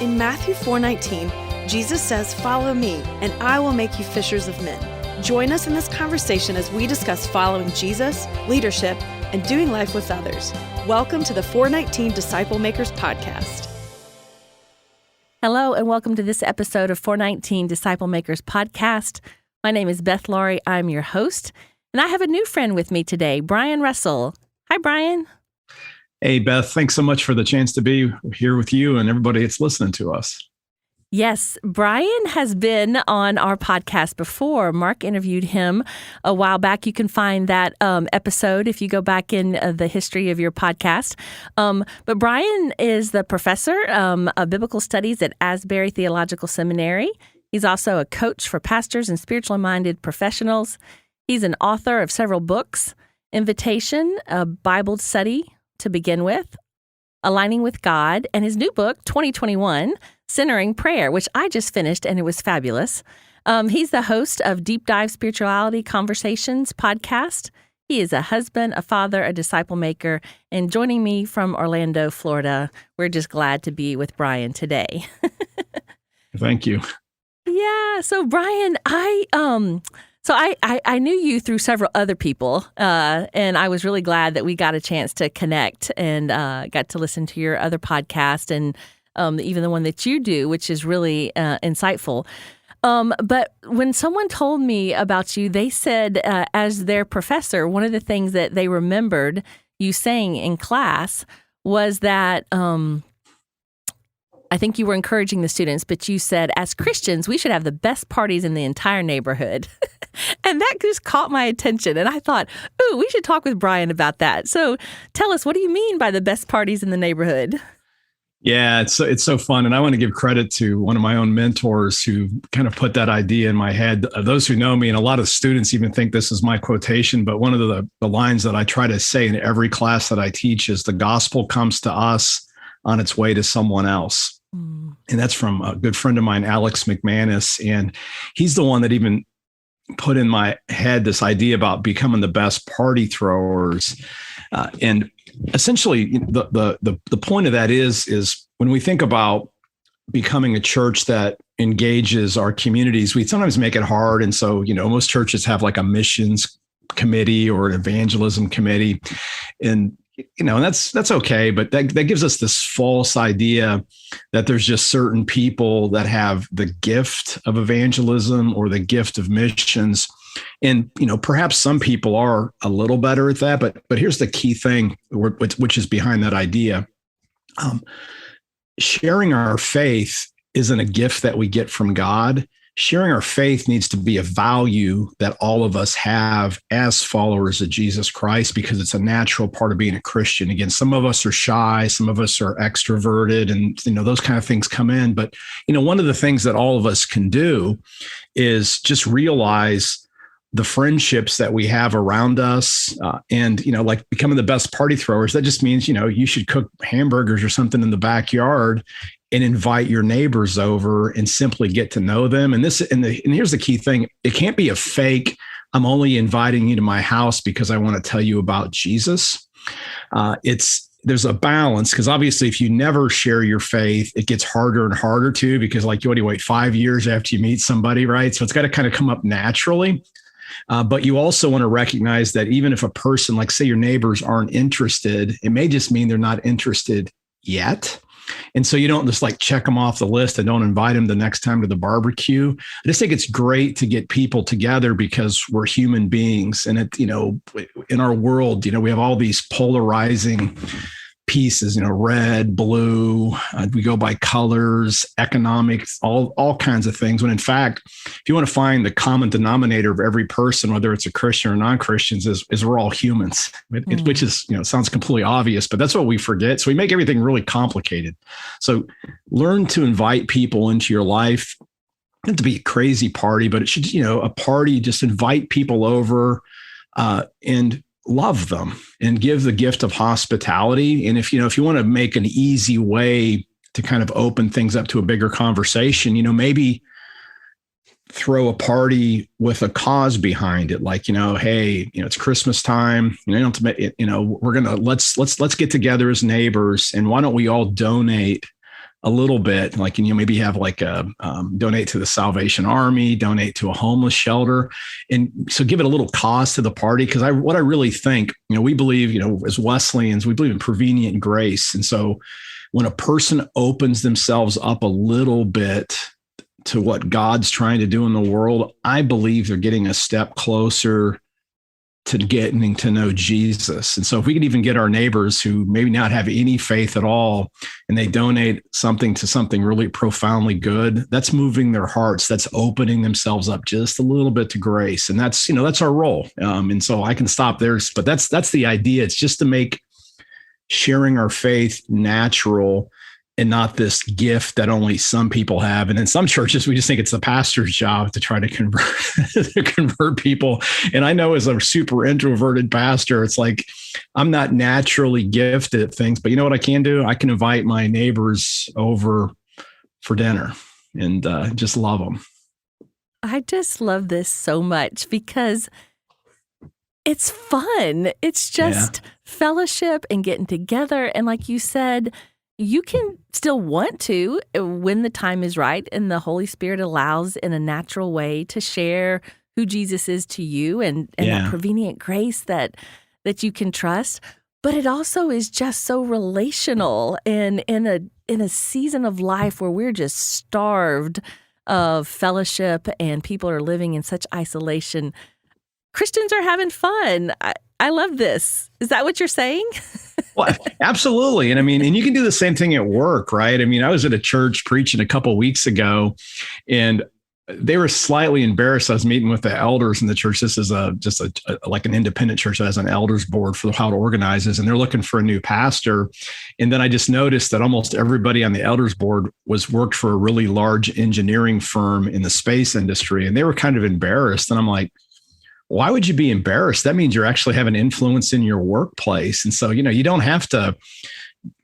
In Matthew 4:19, Jesus says, "Follow me, and I will make you fishers of men." Join us in this conversation as we discuss following Jesus, leadership, and doing life with others. Welcome to the 419 Disciple Makers Podcast. Hello, and welcome to this episode of 419 Disciple Makers Podcast. My name is Beth Laurie. I'm your host, and I have a new friend with me today, Brian Russell. Hi, Brian. Hey, Beth, thanks so much for the chance to be here with you and everybody that's listening to us. Yes, Brian has been on our podcast before. Mark interviewed him a while back. You can find that episode if you go back in the history of your podcast. But Brian is the professor of biblical studies at Asbury Theological Seminary. He's also a coach for pastors and spiritually minded professionals. He's an author of several books, Invitation, a Bible Study to Begin With, Aligning with God, and his new book, 2021, Centering Prayer, which I just finished, and it was fabulous. He's the host of Deep Dive Spirituality Conversations podcast. He is a husband, a father, a disciple maker, and joining me from Orlando, Florida. We're just glad to be with Brian today. Thank you. Yeah. So Brian, I knew you through several other people, and I was really glad that we got a chance to connect and got to listen to your other podcast and even the one that you do, which is really insightful. But when someone told me about you, they said as their professor, one of the things that they remembered you saying in class was that I think you were encouraging the students, but you said, as Christians, we should have the best parties in the entire neighborhood. And that just caught my attention. And I thought, ooh, we should talk with Brian about that. So tell us, what do you mean by the best parties in the neighborhood? Yeah, it's so fun. And I want to give credit to one of my own mentors who kind of put that idea in my head. Those who know me, and a lot of students even think this is my quotation, but one of the lines that I try to say in every class that I teach is the gospel comes to us on its way to someone else. And that's from a good friend of mine, Alex McManus. And he's the one that even put in my head this idea about becoming the best party throwers. And essentially, the point of that is when we think about becoming a church that engages our communities, we sometimes make it hard. And so, most churches have like a missions committee or an evangelism committee. And that's okay, but that gives us this false idea that there's just certain people that have the gift of evangelism or the gift of missions. And, perhaps some people are a little better at that, but here's the key thing, which is behind that idea. Sharing our faith isn't a gift that we get from God. Sharing our faith needs to be a value that all of us have as followers of Jesus Christ, because it's a natural part of being a Christian. Again, some of us are shy, some of us are extroverted, and those kind of things come in. But one of the things that all of us can do is just realize the friendships that we have around us, and like becoming the best party throwers. That just means you should cook hamburgers or something in the backyard and invite your neighbors over and simply get to know them. And here's the key thing. It can't be a fake, I'm only inviting you to my house because I want to tell you about Jesus. There's a balance, because obviously if you never share your faith, it gets harder and harder too, because you only wait 5 years after you meet somebody, right? So it's got to kind of come up naturally. But you also want to recognize that even if a person, like say your neighbors aren't interested, it may just mean they're not interested yet. And so you don't just check them off the list and don't invite them the next time to the barbecue. I just think it's great to get people together because we're human beings. And in our world, we have all these polarizing pieces, red, blue, we go by colors, economics, all kinds of things. When in fact, if you want to find the common denominator of every person, whether it's a Christian or non-Christians, is we're all humans, which is, sounds completely obvious, but that's what we forget. So we make everything really complicated. So learn to invite people into your life. It doesn't have to be a crazy party, but it should, a party, just invite people over and love them and give the gift of hospitality. And if you want to make an easy way to kind of open things up to a bigger conversation, maybe throw a party with a cause behind it. Hey, it's Christmas time, let's get together as neighbors, and why don't we all donate a little bit, like, maybe have like a donate to the Salvation Army, donate to a homeless shelter. And so give it a little cost to the party. Because what I really think, we believe, as Wesleyans, we believe in prevenient grace. And so when a person opens themselves up a little bit to what God's trying to do in the world, I believe they're getting a step closer to getting to know Jesus. And so if we could even get our neighbors who maybe not have any faith at all, and they donate something to something really profoundly good, that's moving their hearts. That's opening themselves up just a little bit to grace. And that's our role. And so I can stop there, but that's the idea. It's just to make sharing our faith natural and not this gift that only some people have. And in some churches, we just think it's the pastor's job to try to convert people. And I know as a super introverted pastor, it's like, I'm not naturally gifted at things, but you know what I can do? I can invite my neighbors over for dinner and just love them. I just love this so much because it's fun. It's just fellowship and getting together. And like you said, you can still want to, when the time is right and the Holy Spirit allows in a natural way, to share who Jesus is to you and that prevenient grace that you can trust. But it also is just so relational, and in a season of life where we're just starved of fellowship and people are living in such isolation. Christians are having fun. I love this. Is that what you're saying? Well, absolutely. And and you can do the same thing at work, right? I was at a church preaching a couple of weeks ago, and they were slightly embarrassed. I was meeting with the elders in the church. This is like an independent church that has an elders board for how it organizes, and they're looking for a new pastor. And then I just noticed that almost everybody on the elders board worked for a really large engineering firm in the space industry, and they were kind of embarrassed. And I'm like, why would you be embarrassed? That means you're actually having influence in your workplace. And so, you don't have to,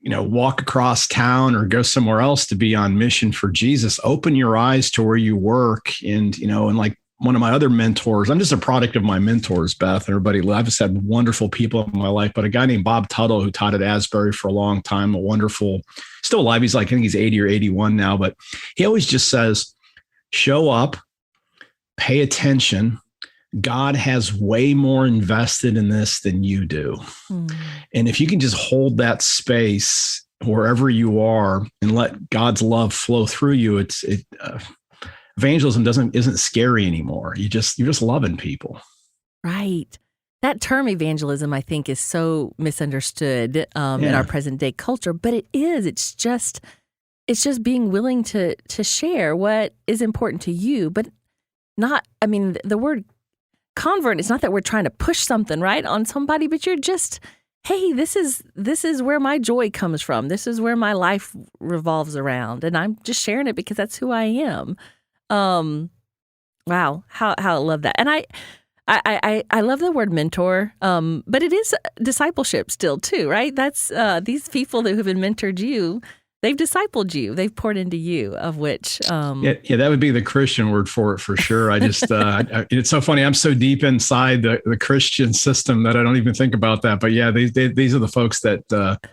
walk across town or go somewhere else to be on mission for Jesus. Open your eyes to where you work. And, and like one of my other mentors, I'm just a product of my mentors, Beth, and everybody. I've just had wonderful people in my life, but a guy named Bob Tuttle, who taught at Asbury for a long time, a wonderful, still alive. I think he's 80 or 81 now, but he always just says, show up, pay attention. God has way more invested in this than you do. And if you can just hold that space wherever you are and let God's love flow through you, evangelism isn't scary anymore. You're just loving people. Right. That term evangelism, I think, is so misunderstood in our present day culture, but it is. It's just being willing to share what is important to you, but not. The word convert, it's not that we're trying to push something right on somebody, but you're just, hey, this is where my joy comes from. This is where my life revolves around, and I'm just sharing it because that's who I am. Wow, how I love that. And I love the word mentor, but it is discipleship still too, right? That's these people who have been mentored you. They've discipled you. They've poured into you, of which... Yeah, that would be the Christian word for it, for sure. I just, it's so funny. I'm so deep inside the Christian system that I don't even think about that. But yeah, these are the folks that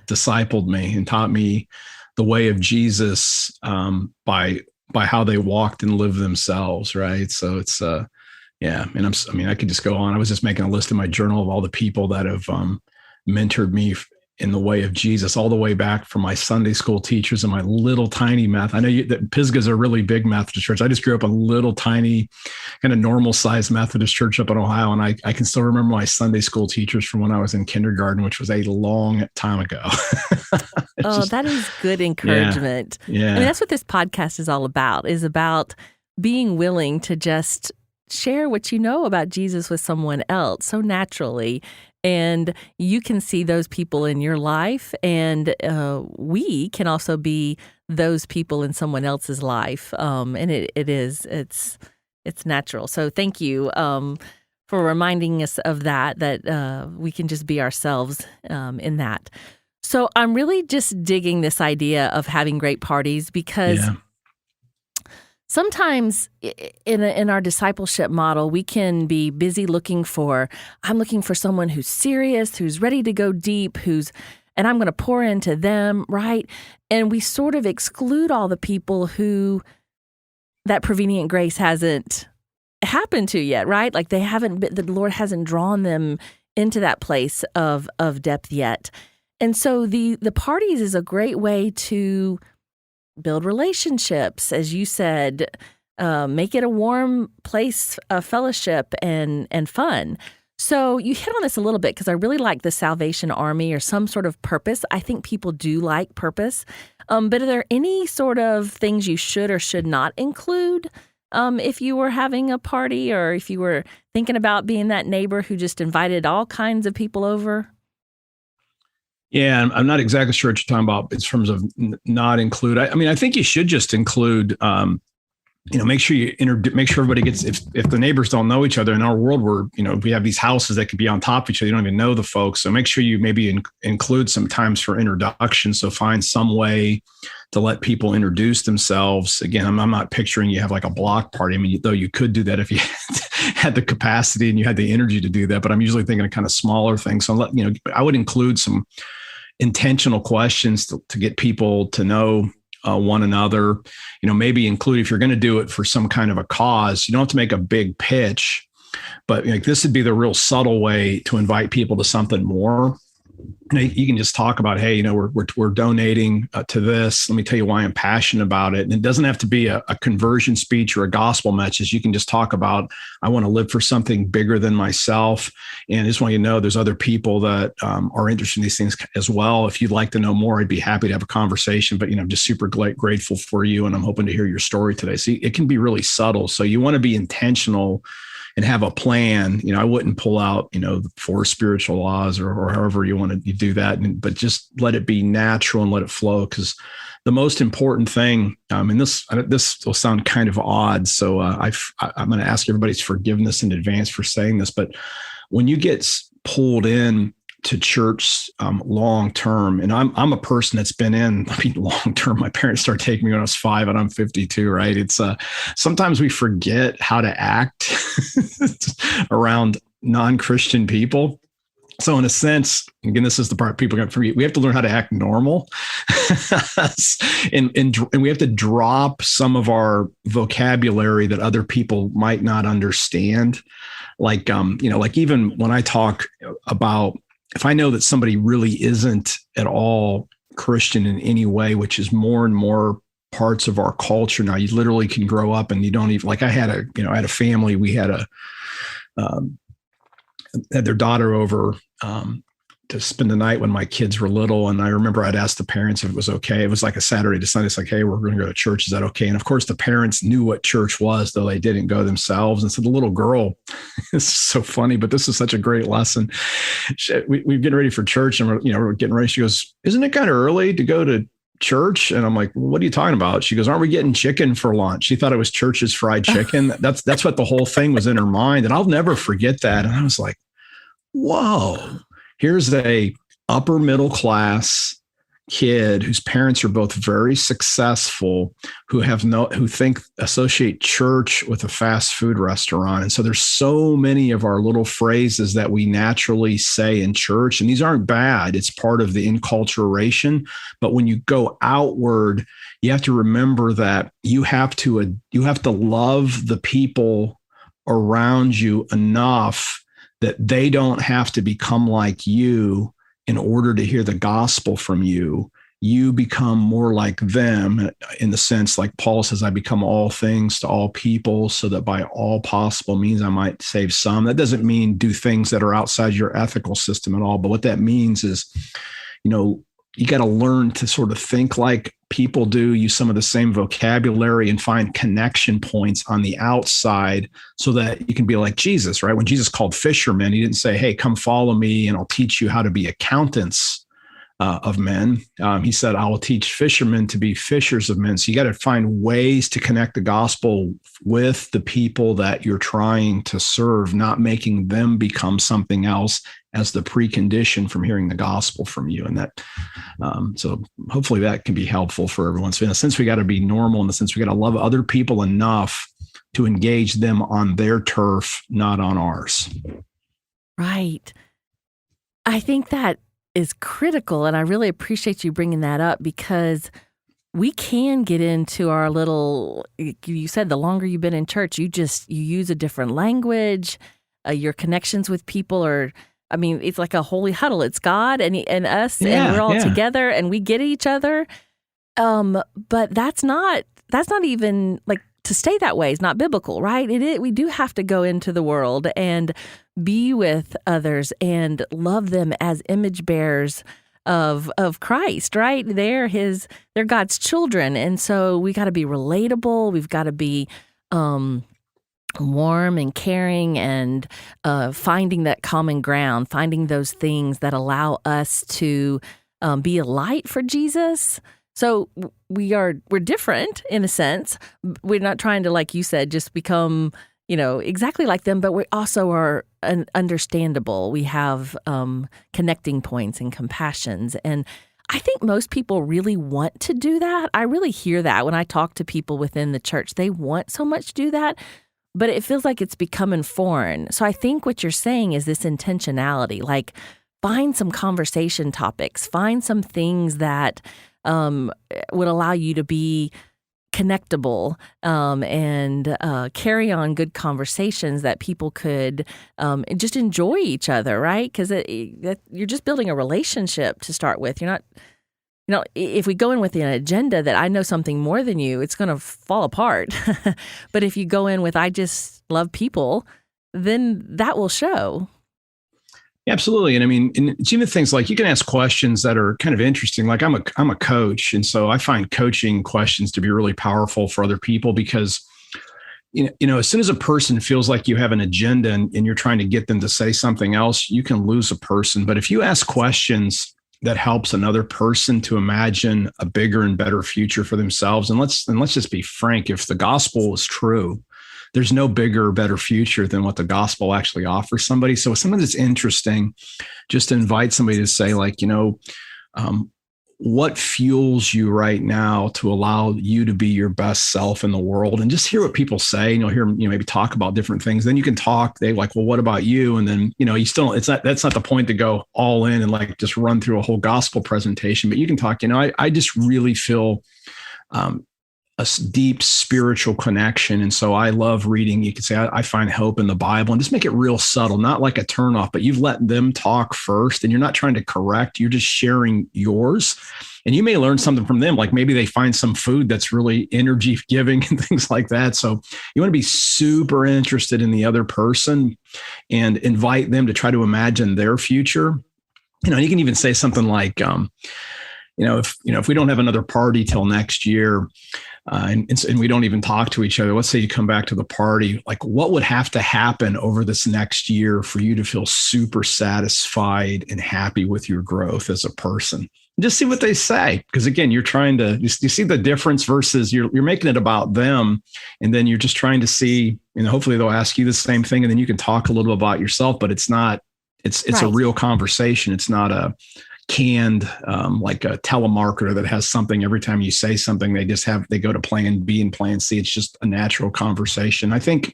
discipled me and taught me the way of Jesus by how they walked and lived themselves, right? So it's, and I could just go on. I was just making a list in my journal of all the people that have mentored me in the way of Jesus, all the way back from my Sunday school teachers and my little tiny Methodist. I know that Pisgah's a really big Methodist church. I just grew up in a little tiny kind of normal sized Methodist church up in Ohio. And I can still remember my Sunday school teachers from when I was in kindergarten, which was a long time ago. That is good encouragement. Yeah. That's what this podcast is all about, is about being willing to just share what you know about Jesus with someone else so naturally. And you can see those people in your life, and we can also be those people in someone else's life. And it's natural. So thank you for reminding us of that we can just be ourselves in that. So I'm really just digging this idea of having great parties, because sometimes in our discipleship model, we can be busy I'm looking for someone who's serious, who's ready to go deep, and I'm going to pour into them, right? And we sort of exclude all the people who that prevenient grace hasn't happened to yet, right? Like they haven't been, the Lord hasn't drawn them into that place of depth yet. And so the parties is a great way to build relationships, as you said, make it a warm place of fellowship and fun. So you hit on this a little bit because I really like the Salvation Army or some sort of purpose. I think people do like purpose. But are there any sort of things you should or should not include if you were having a party or if you were thinking about being that neighbor who just invited all kinds of people over? Yeah, I'm not exactly sure what you're talking about in terms of not include. I mean, I think you should just include, make sure make sure everybody gets, if the neighbors don't know each other in our world where, we have these houses that could be on top of each other. You don't even know the folks. So make sure you maybe include some times for introduction. So find some way to let people introduce themselves. Again, I'm not picturing you have like a block party. I mean, though you could do that if you had the capacity and you had the energy to do that, but I'm usually thinking of kind of smaller things. So I would include some intentional questions to get people to know one another, maybe include, if you're going to do it for some kind of a cause, you don't have to make a big pitch, but this would be the real subtle way to invite people to something more. You can just talk about, hey, we're donating to this. Let me tell you why I'm passionate about it. And it doesn't have to be a conversion speech or a gospel message. You can just talk about, I want to live for something bigger than myself. And I just want you to know there's other people that are interested in these things as well. If you'd like to know more, I'd be happy to have a conversation, but, I'm just super grateful for you. And I'm hoping to hear your story today. So it can be really subtle. So you want to be intentional and have a plan. I wouldn't pull out, the 4 spiritual laws or however you want to do that, but just let it be natural and let it flow. Because the most important thing, and this will sound kind of odd, so I'm going to ask everybody's forgiveness in advance for saying this, but when you get pulled in to church long term, and I'm a person that's been in, long term. My parents started taking me when I was 5, and I'm 52. Right? It's sometimes we forget how to act around non-Christian people. So in a sense, again, this is the part people got forget. We have to learn how to act normal, and we have to drop some of our vocabulary that other people might not understand. Like even when I talk about, if I know that somebody really isn't at all Christian in any way, which is more and more parts of our culture now, you literally can grow up and you don't even, like I had a family, we had had their daughter over to spend the night when my kids were little. And I remember I'd asked the parents if it was okay. It was like a Saturday to Sunday. It's like, hey, we're going to go to church. Is that okay? And of course the parents knew what church was, though they didn't go themselves. And so the little girl, this is so funny, but this is such a great lesson. We're getting ready for church and we're getting ready. She goes, isn't it kind of early to go to church? And I'm like, what are you talking about? She goes, aren't we getting chicken for lunch? She thought it was church's fried chicken. That's what the whole thing was in her mind. And I'll never forget that. And I was like, whoa, here's a upper middle class kid whose parents are both very successful, who associate church with a fast food restaurant. And so there's so many of our little phrases that we naturally say in church, and these aren't bad. It's part of the enculturation. But when you go outward, you have to remember that you have to love the people around you enough that they don't have to become like you in order to hear the gospel from you. You become more like them in the sense, like Paul says, I become all things to all people so that by all possible means I might save some. That doesn't mean do things that are outside your ethical system at all. But what that means is, you got to learn to sort of think like people do, use some of the same vocabulary and find connection points on the outside so that you can be like Jesus, right? When Jesus called fishermen, he didn't say, hey, come follow me and I'll teach you how to be accountants of men. He said, I will teach fishermen to be fishers of men. So you got to find ways to connect the gospel with the people that you're trying to serve, not making them become something else as the precondition from hearing the gospel from you. And that, so hopefully that can be helpful for everyone. So in a sense, we got to be normal, in the sense we got to love other people enough to engage them on their turf, not on ours. Right. I think that is critical. And I really appreciate you bringing that up, because we can get into our little, you said the longer you've been in church, you use a different language, your connections with people are, it's like a holy huddle. It's God and us, and we're all together and we get each other. But that's not even like, to stay that way is not biblical, right? We do have to go into the world and be with others and love them as image bearers of Christ, right? They're God's children. And so we got to be relatable. We've got to be warm and caring, and finding that common ground, finding those things that allow us to be a light for Jesus. So we're different in a sense. We're not trying to, like you said, just become, exactly like them, but we also are understandable. We have connecting points and compassions. And I think most people really want to do that. I really hear that when I talk to people within the church. They want so much to do that, but it feels like it's becoming foreign. So I think what you're saying is this intentionality, like find some conversation topics, find some things that would allow you to be connectable and carry on good conversations that people could just enjoy each other, right? Because you're just building a relationship to start with. You're not, if we go in with an agenda that I know something more than you, it's going to fall apart. But if you go in with, I just love people, then that will show. Absolutely. And it's even things like you can ask questions that are kind of interesting. Like I'm a coach. And so I find coaching questions to be really powerful for other people, because, as soon as a person feels like you have an agenda and you're trying to get them to say something else, you can lose a person. But if you ask questions that helps another person to imagine a bigger and better future for themselves, and let's just be frank, if the gospel is true, there's no bigger or better future than what the gospel actually offers somebody. So sometimes it's interesting just to invite somebody to say, like, what fuels you right now to allow you to be your best self in the world, and just hear what people say. And you'll hear them, maybe talk about different things. Then you can talk. They like, well, what about you? And then, you still, that's not the point to go all in and like just run through a whole gospel presentation, but you can talk, I just really feel, a deep spiritual connection. And so I love reading. You could say, I find hope in the Bible, and just make it real subtle, not like a turnoff, but you've let them talk first and you're not trying to correct. You're just sharing yours, and you may learn something from them. Like maybe they find some food that's really energy giving and things like that. So you want to be super interested in the other person and invite them to try to imagine their future. You can even say something like, if we don't have another party till next year, and we don't even talk to each other, let's say you come back to the party, like what would have to happen over this next year for you to feel super satisfied and happy with your growth as a person? Just see what they say. Because again, you're trying to, you see the difference versus you're making it about them. And then you're just trying to see, hopefully they'll ask you the same thing. And then you can talk a little about yourself, but it's right. A real conversation. It's not a canned, like a telemarketer that has something every time you say something, they go to plan B and plan C. It's just a natural conversation. I think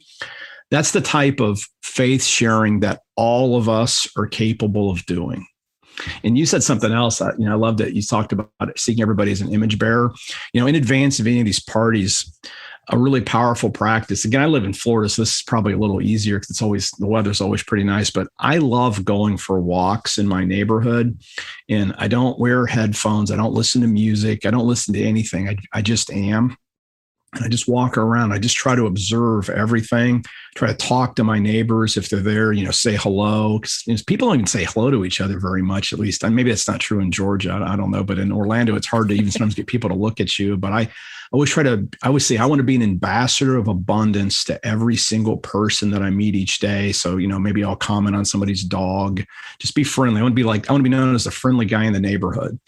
that's the type of faith sharing that all of us are capable of doing. And you said something else. I love that you talked about seeing everybody as an image bearer. In advance of any of these parties, a really powerful practice. Again, I live in Florida, so this is probably a little easier because the weather's always pretty nice, but I love going for walks in my neighborhood, and I don't wear headphones. I don't listen to music. I don't listen to anything. I just am. And I just walk around. I just try to observe everything, try to talk to my neighbors if they're there, say hello. Because people don't even say hello to each other very much, at least. And maybe that's not true in Georgia. I don't know. But in Orlando, it's hard to even sometimes get people to look at you. But I always say I want to be an ambassador of abundance to every single person that I meet each day. So, maybe I'll comment on somebody's dog. Just be friendly. I want to be known as the friendly guy in the neighborhood.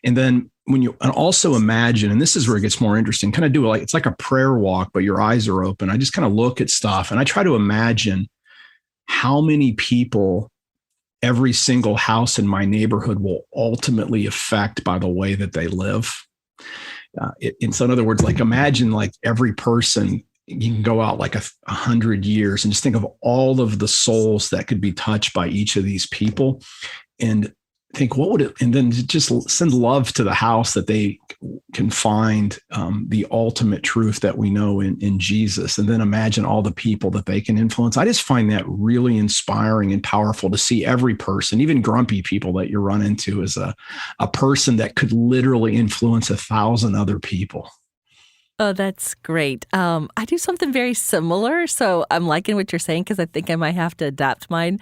And then and also imagine, and this is where it gets more interesting, kind of do it's like a prayer walk, but your eyes are open. I just kind of look at stuff and I try to imagine how many people every single house in my neighborhood will ultimately affect by the way that they live. So in other words, like imagine like every person, you can go out like 100 years and just think of all of the souls that could be touched by each of these people. And think, what would it, and then just send love to the house that they can find the ultimate truth that we know in Jesus. And then imagine all the people that they can influence. I just find that really inspiring and powerful to see every person, even grumpy people that you run into, as a person that could literally influence 1,000 other people. Oh, that's great. I do something very similar. So I'm liking what you're saying because I think I might have to adapt mine.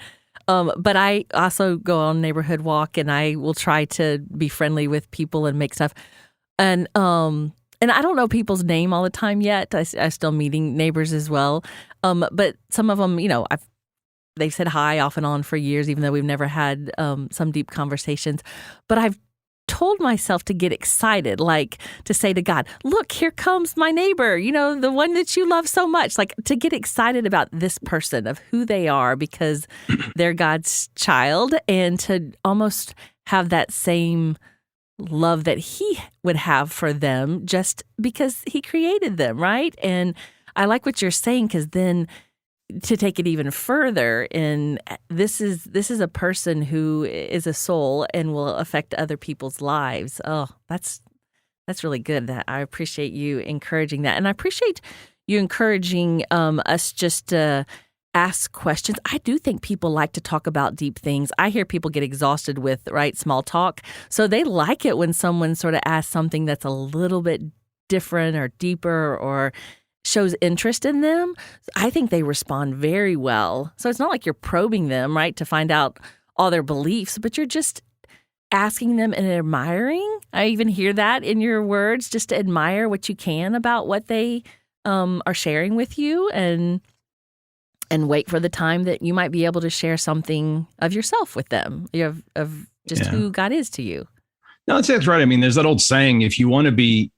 But I also go on neighborhood walk, and I will try to be friendly with people and make stuff. And I don't know people's name all the time yet. I'm still meeting neighbors as well. But some of them, they've said hi off and on for years, even though we've never had some deep conversations. But I've told myself to get excited, like to say to God, look, here comes my neighbor, the one that you love so much, like to get excited about this person, of who they are, because they're God's child, and to almost have that same love that he would have for them just because he created them, right? And I like what you're saying, because then to take it even further, and this is a person who is a soul and will affect other people's lives. Oh, that's really good. That I appreciate you encouraging that, and I appreciate you encouraging us just to ask questions. I do think people like to talk about deep things. I hear people get exhausted with small talk, so they like it when someone sort of asks something that's a little bit different or deeper or shows interest in them. I think they respond very well. So it's not like you're probing them, right, to find out all their beliefs, but you're just asking them and admiring. I even hear that in your words, just to admire what you can about what they are sharing with you, and wait for the time that you might be able to share something of yourself with them, of just who God is to you. No, that's right. I mean, there's that old saying, if you want to be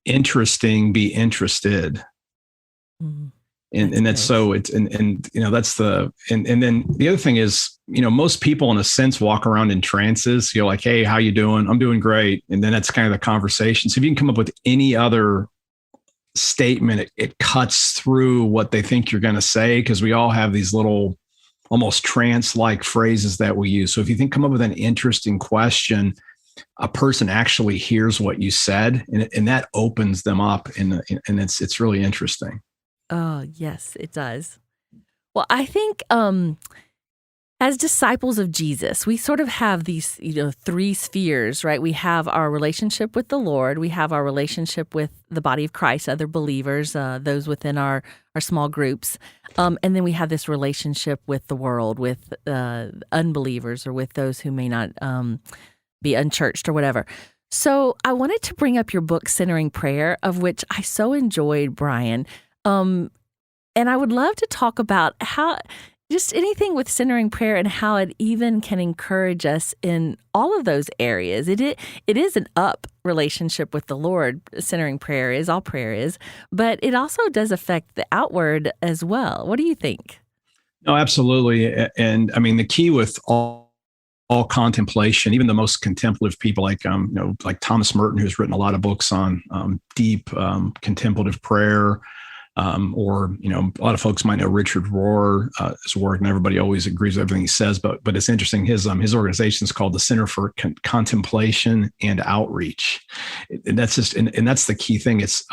interesting, be interested. And that's so it's, and that's and then the other thing is, most people in a sense walk around in trances. You're like, hey, how you doing? I'm doing great. And then that's kind of the conversation. So if you can come up with any other statement, it cuts through what they think you're going to say, because we all have these little almost trance-like phrases that we use. So if you come up with an interesting question, a person actually hears what you said, and that opens them up, and it's really interesting. Oh, yes, it does. Well, I think as disciples of Jesus, we sort of have these, three spheres, right? We have our relationship with the Lord. We have our relationship with the body of Christ, other believers, those within our small groups. And then we have this relationship with the world, with unbelievers, or with those who may not be unchurched or whatever. So I wanted to bring up your book, Centering Prayer, of which I so enjoyed, Brian. And I would love to talk about how just anything with centering prayer and how it even can encourage us in all of those areas. It is an up relationship with the Lord. Centering prayer is, all prayer is, but it also does affect the outward as well. What do you think? No, absolutely. And I mean, the key with all contemplation, even the most contemplative people like Thomas Merton, who's written a lot of books on deep contemplative prayer, or a lot of folks might know Richard Rohr's work, and everybody always agrees with everything he says. But it's interesting. His organization is called the Center for Contemplation and Outreach, and that's the key thing. It's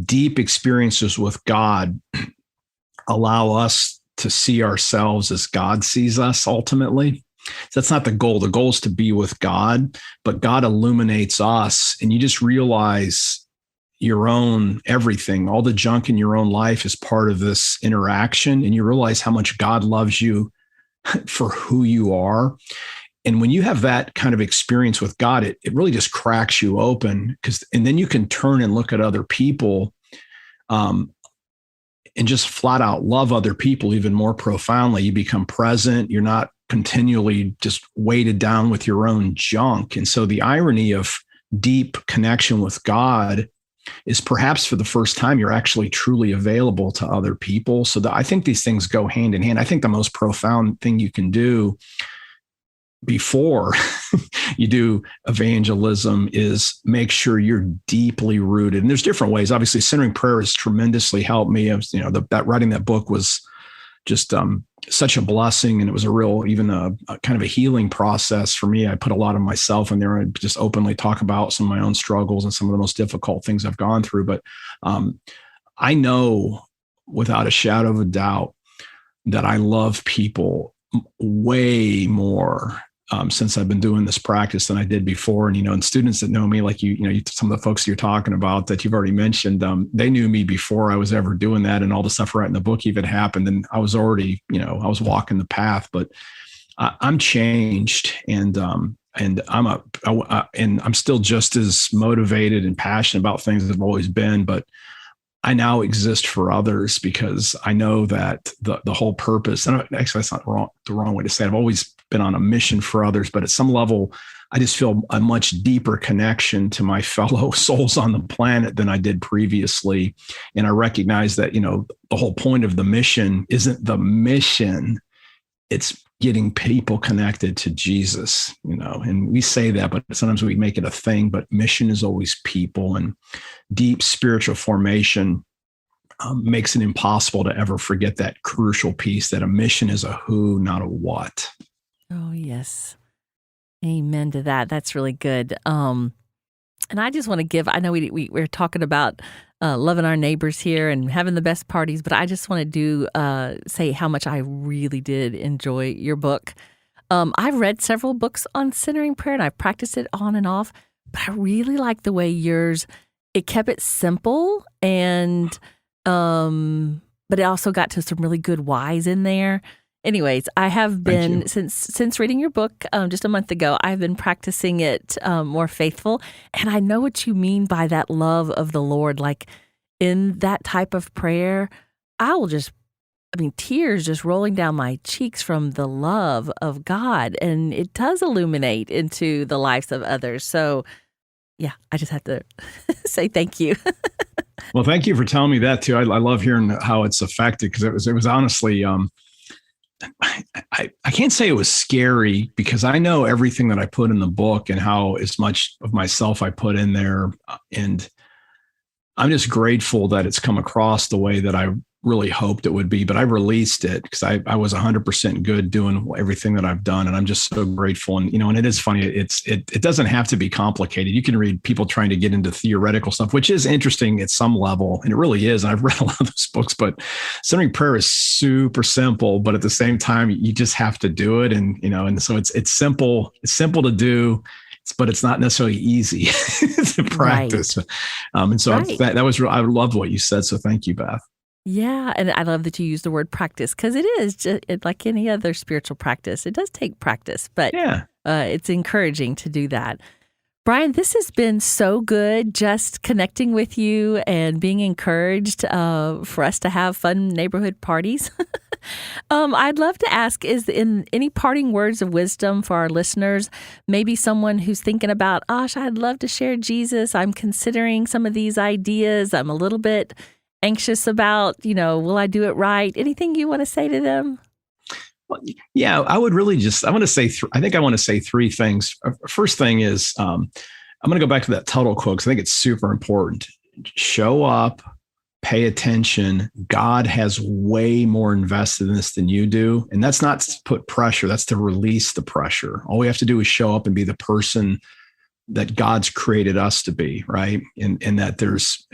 deep experiences with God allow us to see ourselves as God sees us ultimately. So that's not the goal. The goal is to be with God, but God illuminates us, and you just realize your own everything, all the junk in your own life is part of this interaction, and you realize how much God loves you for who you are. And when you have that kind of experience with God, it really just cracks you open, and then you can turn and look at other people and just flat out love other people even more profoundly. You become present. You're not continually just weighted down with your own junk. And so the irony of deep connection with God is perhaps for the first time you're actually truly available to other people. So I think these things go hand in hand. I think the most profound thing you can do before you do evangelism is make sure you're deeply rooted. And there's different ways. Obviously, centering prayer has tremendously helped me. That writing that book was just such a blessing. And it was a real, even a kind of a healing process for me. I put a lot of myself in there and just openly talk about some of my own struggles and some of the most difficult things I've gone through. But I know without a shadow of a doubt that I love people way more since I've been doing this practice than I did before. And, and students that know me, like some of the folks you're talking about that you've already mentioned, they knew me before I was ever doing that. And all the stuff right in the book even happened. And I was already, I was walking the path, but I'm changed, and I'm still just as motivated and passionate about things as I've always been, but I now exist for others because I know that the whole purpose, and actually that's not the wrong way to say it. I've always been on a mission for others, but at some level, I just feel a much deeper connection to my fellow souls on the planet than I did previously. And I recognize that, the whole point of the mission isn't the mission. It's getting people connected to Jesus, and we say that, but sometimes we make it a thing, but mission is always people, and deep spiritual formation makes it impossible to ever forget that crucial piece that a mission is a who, not a what. Oh, yes. Amen to that. That's really good. And I just want to give, I know we're talking about loving our neighbors here and having the best parties, but I just want to say how much I really did enjoy your book. I've read several books on centering prayer, and I've practiced it on and off, but I really like the way yours, it kept it simple, and but it also got to some really good whys in there. Anyways, I have been, since reading your book just a month ago, I've been practicing it more faithful. And I know what you mean by that love of the Lord. Like in that type of prayer, tears just rolling down my cheeks from the love of God. And it does illuminate into the lives of others. So yeah, I just have to say thank you. Well, thank you for telling me that too. I love hearing how it's affected, because it was honestly, I can't say it was scary, because I know everything that I put in the book and how as much of myself I put in there. And I'm just grateful that it's come across the way that I really hoped it would be. But I released it because I was 100% good doing everything that I've done. And I'm just so grateful. And, and it is funny. It doesn't have to be complicated. You can read people trying to get into theoretical stuff, which is interesting at some level. And it really is. And I've read a lot of those books, but centering prayer is super simple, but at the same time, you just have to do it. And, and so it's simple. It's simple to do, but it's not necessarily easy to practice. Right. And so right. that was real. I loved what you said. So thank you, Beth. Yeah, and I love that you use the word practice, because it is just like any other spiritual practice. It does take practice, but it's encouraging to do that. Brian, this has been so good, just connecting with you and being encouraged for us to have fun neighborhood parties. I'd love to ask, is in any parting words of wisdom for our listeners, maybe someone who's thinking about, I'd love to share Jesus. I'm considering some of these ideas. I'm a little bit anxious about, will I do it right? Anything you want to say to them? Well, yeah, I would really I want to say, I think I want to say three things. First thing is, I'm going to go back to that Tuttle quote, because I think it's super important. Show up, pay attention. God has way more invested in this than you do. And that's not to put pressure. That's to release the pressure. All we have to do is show up and be the person that God's created us to be, right? And that there's,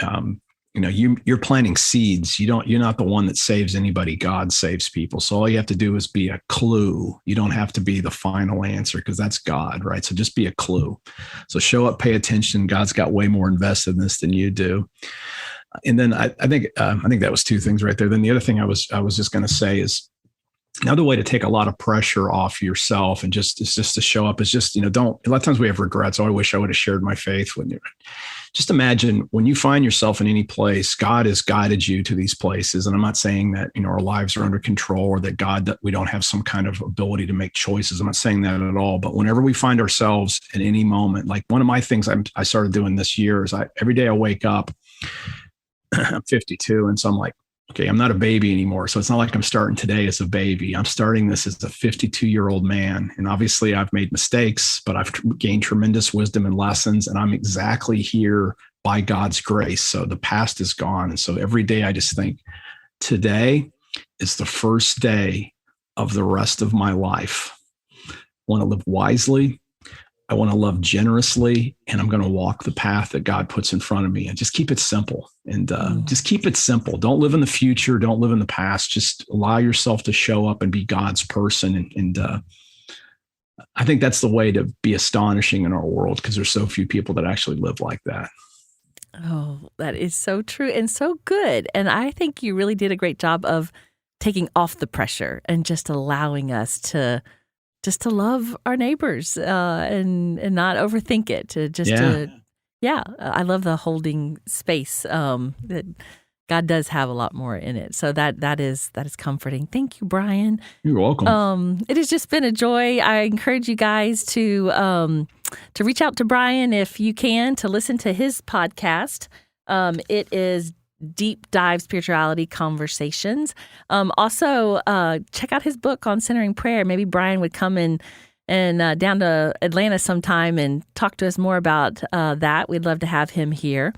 you're planting seeds. You're not the one that saves anybody. God saves people. So all you have to do is be a clue. You don't have to be the final answer, because that's God, right? So just be a clue. So show up, pay attention. God's got way more invested in this than you do. And then I think that was two things right there. Then the other thing I was just going to say is, another way to take a lot of pressure off yourself and just to show up is just, don't, a lot of times we have regrets. I wish I would have shared my faith with you. Just imagine when you find yourself in any place, God has guided you to these places. And I'm not saying that, our lives are under control, or that we don't have some kind of ability to make choices. I'm not saying that at all. But whenever we find ourselves at any moment, like one of my things I started doing this year is every day I wake up, I'm 52. And so I'm like, okay, I'm not a baby anymore. So it's not like I'm starting today as a baby. I'm starting this as a 52-year-old man. And obviously I've made mistakes, but I've gained tremendous wisdom and lessons. And I'm exactly here by God's grace. So the past is gone. And so every day I just think, today is the first day of the rest of my life. I want to live wisely. I want to love generously, and I'm going to walk the path that God puts in front of me, and just keep it simple. And just keep it simple. Don't live in the future. Don't live in the past. Just allow yourself to show up and be God's person. And I think that's the way to be astonishing in our world, because there's so few people that actually live like that. Oh, that is so true and so good. And I think you really did a great job of taking off the pressure and just allowing us to love our neighbors and not overthink it. I love the holding space that God does have a lot more in it. So that is comforting. Thank you, Brian. You're welcome. It has just been a joy. I encourage you guys to reach out to Brian if you can, to listen to his podcast. It is Deep Dive Spirituality Conversations. Also, check out his book on centering prayer. Maybe Brian would come and down to Atlanta sometime and talk to us more about that. We'd love to have him here.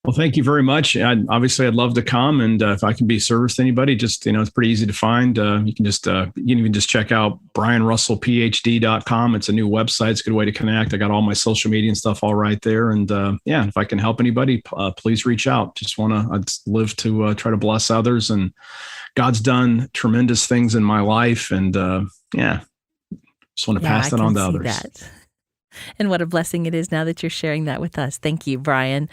Well, thank you very much. I'd love to come, and if I can be of service to anybody, just, it's pretty easy to find. You can even just check out brianrussellphd.com. It's a new website. It's a good way to connect. I got all my social media and stuff all right there. And if I can help anybody, please reach out. I'd live to try to bless others, and God's done tremendous things in my life. And just want to pass that on to others. That. And what a blessing it is now that you're sharing that with us. Thank you, Brian.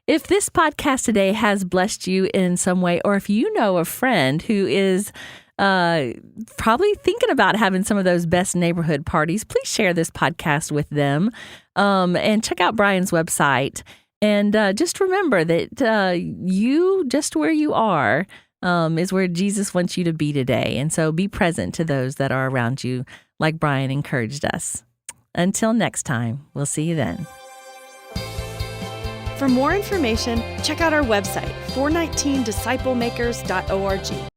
If this podcast today has blessed you in some way, or if you know a friend who is probably thinking about having some of those best neighborhood parties, please share this podcast with them and check out Brian's website. And just remember that you, just where you are, is where Jesus wants you to be today. And so be present to those that are around you, like Brian encouraged us. Until next time, we'll see you then. For more information, check out our website, 419disciplemakers.org.